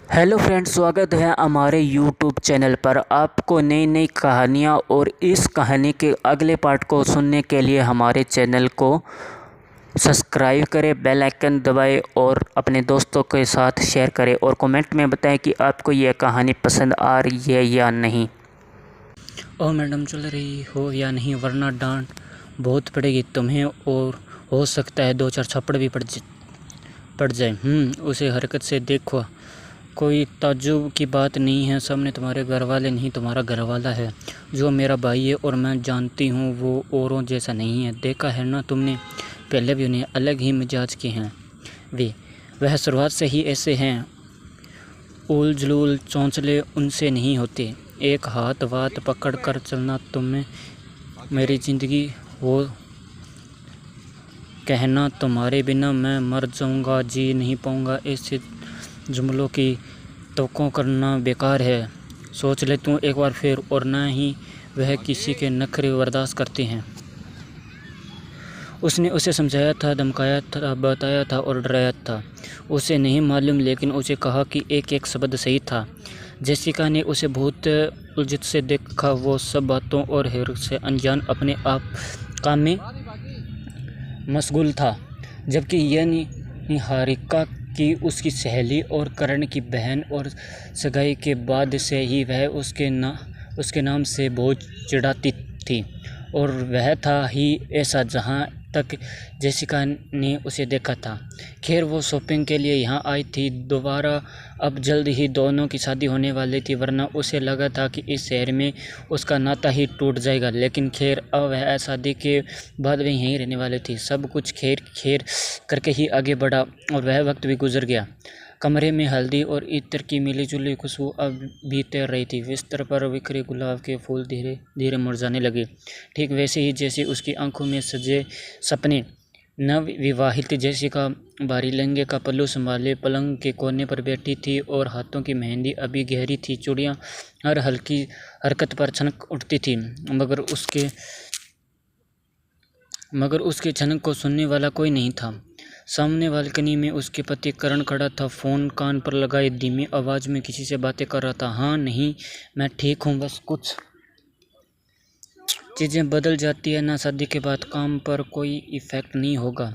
Hello friends, स्वागत है हमारे यूट्यूब चैनल पर। आपको नई नई कहानियाँ और इस कहानी के अगले पार्ट को सुनने के लिए हमारे चैनल को सब्सक्राइब करें, बेल आइकन दबाएं और अपने दोस्तों के साथ शेयर करें और कमेंट में बताएं कि आपको यह कहानी पसंद आ रही है या नहीं। ओ मैडम, चल रही हो या नहीं, वरना डांट बहुत पड़ेगी तुम्हें और हो सकता है 2-4 थप्पड़ भी पड़ जाए। उसे हरकत से देखो, कोई ताज्जुब की बात नहीं है। सामने तुम्हारे घर वाले नहीं, तुम्हारा घर वाला है जो मेरा भाई है, और मैं जानती हूँ वो औरों जैसा नहीं है। देखा है ना तुमने, पहले भी उन्हें अलग ही मिजाज के हैं वह शुरुआत से ही ऐसे हैं। उल जलूल चौंचले उनसे नहीं होते। एक हाथ वात पकड़ कर चलना तुम्हें मेरी ज़िंदगी हो, कहना तुम्हारे बिना मैं मर जाऊंगा, जी नहीं पाऊंगा। ऐसे जुमलों की तवक्को करना बेकार है। सोच ले तू एक बार फिर, और ना ही वह किसी के नखरे बर्दाश्त करते हैं। उसने उसे समझाया था, धमकाया था, बताया था और डराया था। उसे नहीं मालूम, लेकिन उसे कहा कि एक एक शब्द सही था। जेसिका ने उसे बहुत उलझन से देखा। वो सब बातों और हैरत से अनजान अपने आप काम में मशगूल था, जबकि यह निहारिका की उसकी सहेली और करण की बहन, और सगाई के बाद से ही वह उसके नाम से बहुत चिढ़ाती थी। और वह था ही ऐसा जहाँ तक जेसिका ने उसे देखा था। खैर, वो शॉपिंग के लिए यहाँ आई थी दोबारा। अब जल्द ही दोनों की शादी होने वाली थी, वरना उसे लगा था कि इस शहर में उसका नाता ही टूट जाएगा। लेकिन खैर, अब वह शादी के बाद वह यहीं रहने वाली थी। सब कुछ खैर करके ही आगे बढ़ा और वह वक्त भी गुजर गया। कमरे में हल्दी और इत्र की मिली-जुली खुशबू अब भी तैर रही थी। बिस्तर पर बिखरे गुलाब के फूल धीरे धीरे मुरझाने लगे, ठीक वैसे ही जैसे उसकी आंखों में सजे सपने। नवविवाहित जेसिका भारी लहंगे का पल्लू संभाले पलंग के कोने पर बैठी थी और हाथों की मेहंदी अभी गहरी थी। चूड़ियाँ हर हल्की हरकत पर छनक उठती थी, मगर उसके छनक को सुनने वाला कोई नहीं था। सामने बालकनी में उसके पति करण खड़ा था, फ़ोन कान पर लगाए धीमी आवाज़ में किसी से बातें कर रहा था। हाँ, नहीं, मैं ठीक हूँ, बस कुछ चीज़ें बदल जाती है ना। शादी के बाद काम पर कोई इफ़ेक्ट नहीं होगा।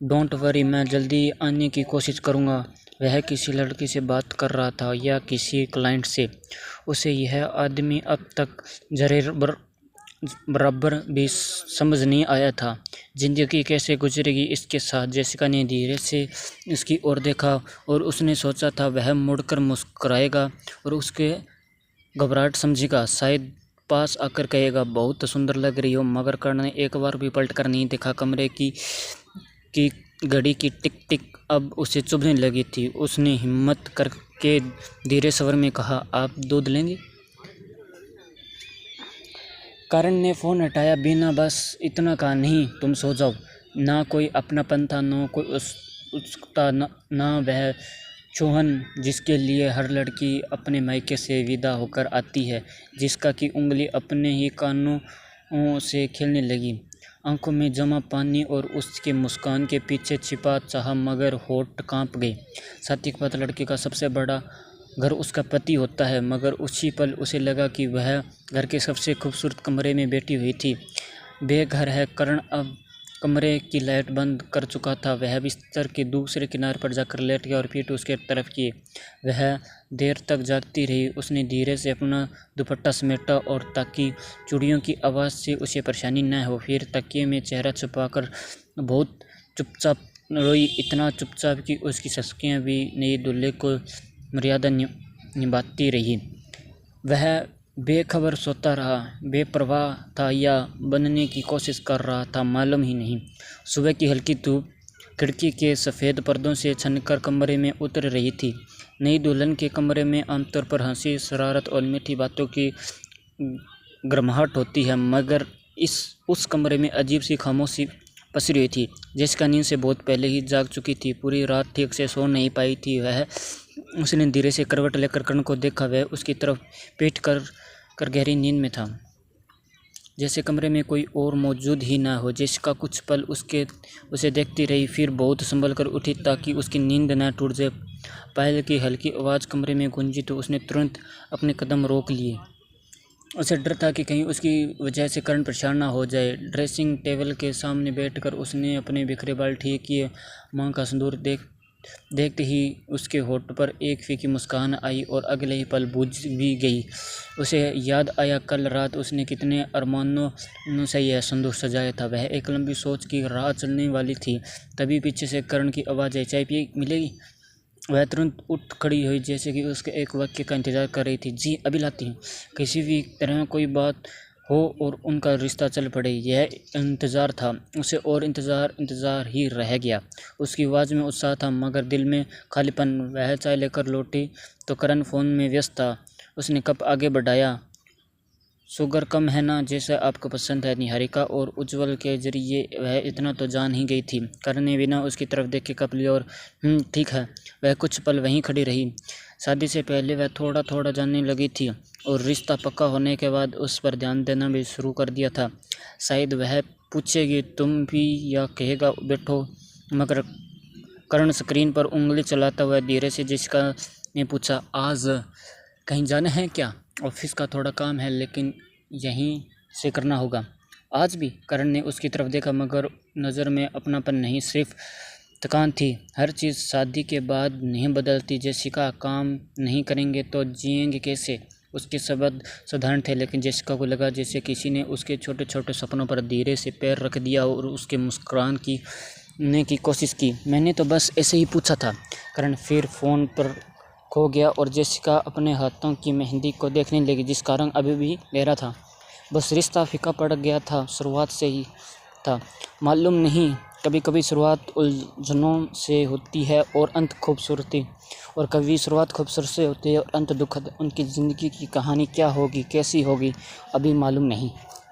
डोंट वरी, मैं जल्दी आने की कोशिश करूँगा। वह किसी लड़की से बात कर रहा था या किसी क्लाइंट से। उसे यह आदमी अब तक बराबर भी समझ नहीं आया था। ज़िंदगी कैसे गुजरेगी इसके साथ। जेसिका ने धीरे से उसकी ओर देखा और उसने सोचा था वह मुड़कर मुस्कुराएगा और उसके घबराहट समझेगा। शायद पास आकर कहेगा, बहुत सुंदर लग रही हो। मगर कर्ण ने एक बार भी पलट कर नहीं देखा। कमरे की घड़ी की टिक टिक अब उसे चुभने लगी थी। उसने हिम्मत करके धीरे स्वर में कहा, आप दूध लेंगे? करण ने फ़ोन हटाया बिना बस इतना कहा, नहीं, तुम सो जाओ। ना कोई अपनापन था, ना कोई उत्सुकता, ना वह चौहन जिसके लिए हर लड़की अपने मायके से विदा होकर आती है, जिसका की उंगली अपने ही कानों से खेलने लगी। आंखों में जमा पानी और उसके मुस्कान के पीछे छिपा चाह, मगर होठ कांप गए। शादी के बाद लड़की का सबसे बड़ा घर उसका पति होता है, मगर उसी पल उसे लगा कि वह घर के सबसे खूबसूरत कमरे में बैठी हुई थी। बेघर है। करण अब कमरे की लाइट बंद कर चुका था। वह बिस्तर के दूसरे किनारे पर जाकर लेट गया और पीठ उसके तरफ किए। वह देर तक जागती रही। उसने धीरे से अपना दुपट्टा समेटा और ताकि चूड़ियों की आवाज़ से उसे परेशानी न हो। फिर तकिए में चेहरा छुपाकर बहुत चुपचाप रोई, इतना चुपचाप कि उसकी ससुरियाँ भी नई दूल्हे को मर्यादा निभाती रही। वह बेखबर सोता रहा, बेपरवाह था या बनने की कोशिश कर रहा था, मालूम ही नहीं। सुबह की हल्की धूप खिड़की के सफ़ेद पर्दों से छनकर कमरे में उतर रही थी। नई दुल्हन के कमरे में आमतौर पर हंसी, शरारत और मीठी बातों की गर्माहट होती है, मगर उस कमरे में अजीब सी खामोशी पसरी हुई थी। जेसिका नींद से बहुत पहले ही जाग चुकी थी। पूरी रात ठीक से सो नहीं पाई थी वह। उसने धीरे से करवट लेकर कर्ण को देखा। वह उसकी तरफ पीठ कर गहरी नींद में था। जैसे कमरे में कोई और मौजूद ही ना हो। जेसिका कुछ पल उसे देखती रही, फिर बहुत संभल कर उठी ताकि उसकी नींद न टूट जाए। पायल की हल्की आवाज़ कमरे में गूंजी तो उसने तुरंत अपने कदम रोक लिए। उसे डर था कि कहीं उसकी वजह से करण परेशान ना हो जाए। ड्रेसिंग टेबल के सामने बैठकर उसने अपने बिखरे बाल ठीक किए। माँ का सिंदूर देखते ही उसके होठ पर एक फीकी मुस्कान आई और अगले ही पल बुझ भी गई। उसे याद आया कल रात उसने कितने अरमानों से यह सिंदूर सजाया था। वह एक लंबी सोच की राह चलने वाली थी, तभी पीछे से करण की आवाज़ आई, चाय पी मिलेगी। वह तुरंत उठ खड़ी हुई, जैसे कि उसके एक वाक्य का इंतजार कर रही थी। जी अभी लाती हूँ। किसी भी तरह कोई बात हो और उनका रिश्ता चल पड़े, यह इंतज़ार था उसे, और इंतज़ार ही रह गया। उसकी आवाज़ में उत्साह था मगर दिल में खालीपन। वह चाय लेकर लौटी तो करण फ़ोन में व्यस्त था। उसने कप आगे बढ़ाया। शुगर कम है ना, जैसा आपको पसंद है। निहारिका और उज्ज्वल के जरिए वह इतना तो जान ही गई थी। करण ने बिना उसकी तरफ देख के कप लिया और ठीक है। वह कुछ पल वहीं खड़ी रही। शादी से पहले वह थोड़ा थोड़ा जानने लगी थी और रिश्ता पक्का होने के बाद उस पर ध्यान देना भी शुरू कर दिया था। शायद वह पूछेगी तुम भी, या कहेगा बैठो, मगर करण स्क्रीन पर उंगली चलाता हुआ धीरे से जेसिका ने पूछा, आज कहीं जाना है क्या? ऑफिस का थोड़ा काम है लेकिन यहीं से करना होगा। आज भी? करण ने उसकी तरफ देखा मगर नज़र में अपनापन नहीं, सिर्फ थकान थी। हर चीज़ शादी के बाद नहीं बदलती जेसिका, काम नहीं करेंगे तो जिएंगे कैसे? उसके शब्द साधारण थे लेकिन जेसिका को लगा जैसे किसी ने उसके छोटे छोटे सपनों पर धीरे से पैर रख दिया और उसके मुस्कुराने की कोशिश की। मैंने तो बस ऐसे ही पूछा था। करण फिर फ़ोन पर खो गया और जेसिका अपने हाथों की मेहंदी को देखने लगी जिसका रंग अभी भी गहरा था। बस रिश्ता फीका पड़ गया था, शुरुआत से ही था। मालूम नहीं, कभी कभी शुरुआत उलझनों से होती है और अंत खूबसूरती, और कभी शुरुआत खूबसूरत से होती है और अंत दुखद। उनकी ज़िंदगी की कहानी क्या होगी, कैसी होगी, अभी मालूम नहीं।